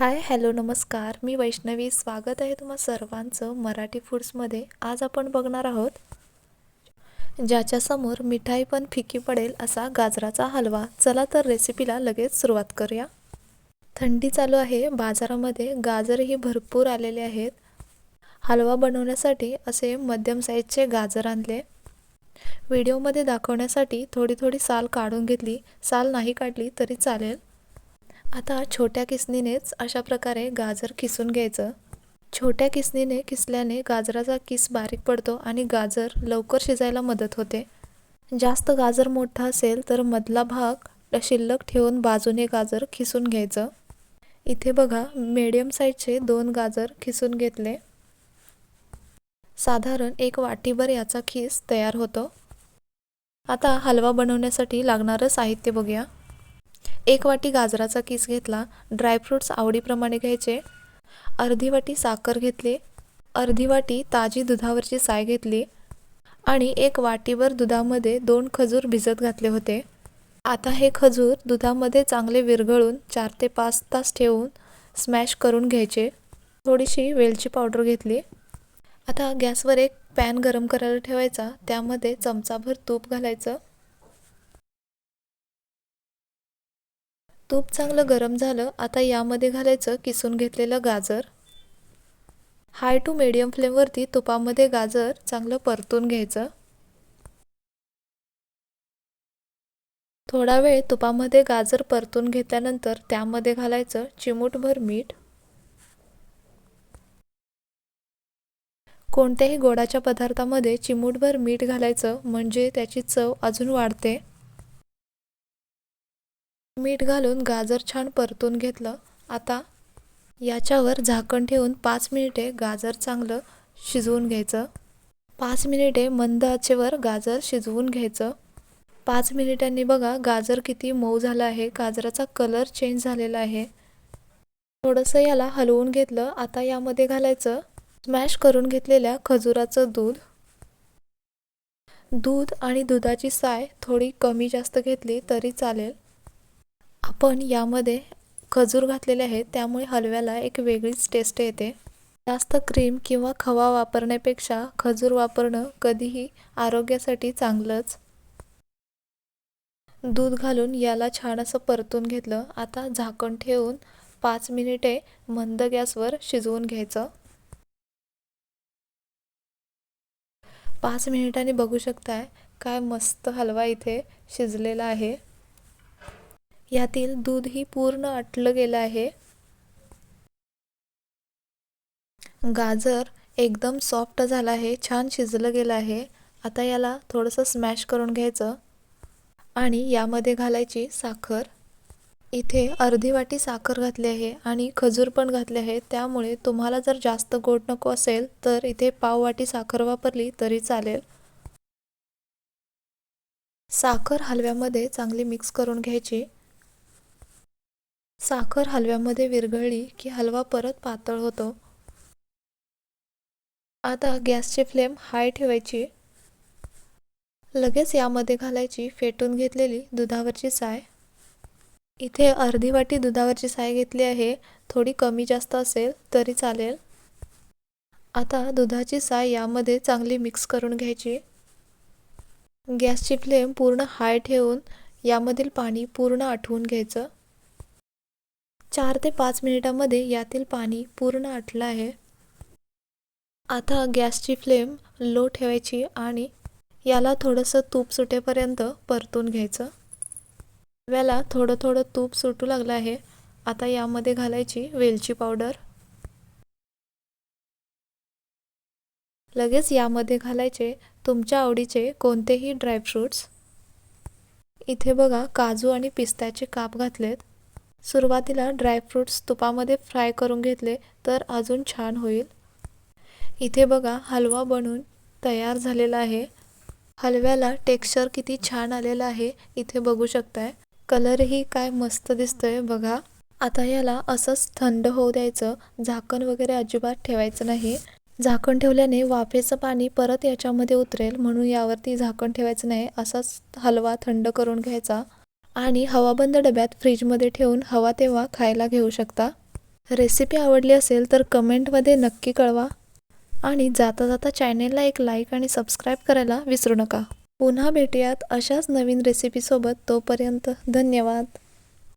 हाय, hello, नमस्कार. मी वैष्णवी. स्वागत आहे तुम्हा सर्वांचं मराठी फूड्समध्ये. आज आपण बघणार आहोत ज्याच्यासमोर मिठाई पण फिकी पडेल असा गाजराचा हलवा. चला तर रेसिपीला लगेच सुरुवात करूया. थंडी चालू आहे. बाजारामध्ये गाजरही भरपूर आलेले आहेत. हलवा बनवण्यासाठी असे मध्यम साईजचे गाजर आणले. व्हिडिओमध्ये दाखवण्यासाठी थोडी थोडी साल काढून घेतली. साल नाही काढली तरी चालेल. आता छोट्या किसणीनेच अशा प्रकारे गाजर किसून घ्यायचं. छोट्या किसणीने किसल्याने गाजराचा किस बारीक पडतो आणि गाजर लवकर शिजायला मदत होते. जास्त गाजर मोठा असेल तर मधला भाग शिल्लक ठेवून बाजूने गाजर खिसून घ्यायचं. इथे बघा, मीडियम साईजचे 2 गाजर खिसून घेतले. साधारण 1 वाटीभर याचा खीस तयार होतो. आता हलवा बनवण्यासाठी लागणारं साहित्य बघूया. 1 वाटी गाजराचा किस घेतला. ड्रायफ्रूट्स आवडीप्रमाणे घ्यायचे. अर्धी वाटी साखर घेतली. अर्धी वाटी ताजी दुधावरची साय घेतली आणि 1 वाटीभर दुधामध्ये 2 खजूर भिजत घातले होते. आता हे खजूर दुधामध्ये चांगले विरघळून 4 ते 5 तास ठेवून स्मॅश करून घ्यायचे. थोडीशी वेलची पावडर घेतली. आता गॅसवर एक पॅन गरम करायला ठेवायचा. त्यामध्ये चमचाभर तूप घालायचं. तूप चांगलं गरम झालं. आता यामध्ये घालायचं किसून घेतलेलं गाजर. हाय टू मीडियम फ्लेमवरती तुपामध्ये गाजर चांगलं परतून घ्यायचं. थोडा वेळ तुपामध्ये गाजर परतून घेतल्यानंतर त्यामध्ये घालायचं चिमूटभर मीठ. कोणत्याही गोडाच्या पदार्थामध्ये चिमूटभर मीठ घालायचं म्हणजे त्याची चव अजून वाढते. मीठ घालून गाजर छान परतून घेतलं. आता याच्यावर झाकण ठेवून 5 मिनिटे गाजर चांगलं शिजवून घ्यायचं. 5 मिनिटे मंद आचेवर गाजर शिजवून घ्यायचं. 5 मिनिटांनी बघा गाजर किती मऊ झालं आहे. गाजराचा कलर चेंज झालेला आहे. थोडंसं याला हलवून घेतलं. आता यामध्ये घालायचं स्मॅश करून घेतलेल्या खजुराचं दूध. दूध आणि दुधाची साय थोडी कमी जास्त घेतली तरी चालेल. आपण यामध्ये खजूर घातलेले आहेत त्यामुळे हलव्याला एक वेगळीच टेस्ट येते. जास्त क्रीम किंवा खवा वापरण्यापेक्षा खजूर वापरणं कधीही आरोग्यासाठी चांगलंच. दूध घालून याला छान असं परतून घेतलं. आता झाकण ठेवून 5 मिनिटे मंद गॅसवर शिजवून घ्यायचं. 5 मिनिटांनी बघू शकताय काय मस्त हलवा इथे शिजलेला आहे. यातील दूधही पूर्ण आटलं गेलं आहे. गाजर एकदम सॉफ्ट झालं आहे. छान शिजलं गेलं आहे. आता याला थोडंसं स्मॅश करून घ्यायचं आणि यामध्ये घालायची साखर. इथे अर्धी वाटी साखर घातली आहे आणि खजूर पण घातले आहे. त्यामुळे तुम्हाला जर जास्त गोड नको असेल तर इथे पाव वाटी साखर वापरली तरी चालेल. साखर हलव्यामध्ये चांगली मिक्स करून घ्यायची. साखर हलव्यामध्ये विरघळली की हलवा परत पातळ होतो. आता गॅसची फ्लेम हाय ठेवायची. लगेच यामध्ये घालायची फेटून घेतलेली दुधावरची साय. इथे अर्धी वाटी दुधावरची साय घेतली आहे. थोडी कमी जास्त असेल तरी चालेल. आता दुधाची साय यामध्ये चांगली मिक्स करून घ्यायची. गॅसची फ्लेम पूर्ण हाय ठेवून यामधील पाणी पूर्ण आटवून घ्यायचं. 4 ते 5 मिनिटांमध्ये यातील पाणी पूर्ण आटलं आहे. आता गॅसची फ्लेम लो ठेवायची आणि याला थोडंसं तूप सुटेपर्यंत परतून घ्यायचं. हलव्याला थोडं थोडं तूप सुटू लागलं आहे. आता यामध्ये घालायची वेलची पावडर. लगेच यामध्ये घालायचे तुमच्या आवडीचे कोणतेही ड्रायफ्रूट्स. इथे बघा काजू आणि पिस्त्याचे काप घातलेत. सुरुवातीला ड्रायफ्रूट्स तुपामध्ये फ्राय करून घेतले तर अजून छान होईल. इथे बघा हलवा बनून तयार झालेला आहे. हलव्याला टेक्स्चर किती छान आलेलं आहे. इथे बघू शकताय. कलरही काय मस्त दिसतोय बघा. आता याला असंच थंड होऊ द्यायचं. झाकण वगैरे अजिबात ठेवायचं नाही. झाकण ठेवल्याने वाफेचं पाणी परत याच्यामध्ये उतरेल म्हणून यावरती झाकण ठेवायचं नाही. असाच हलवा थंड करून घ्यायचा आणि हवाबंद डब्यात फ्रीजमध्ये ठेवून हवा तेव्हा खायला घेऊ शकता. रेसिपी आवडली असेल तर कमेंटमध्ये नक्की कळवा आणि जाता जाता चॅनेलला एक लाईक आणि सबस्क्राईब करायला विसरू नका. पुन्हा भेटूयात अशाच नवीन रेसिपीसोबत. तोपर्यंत धन्यवाद.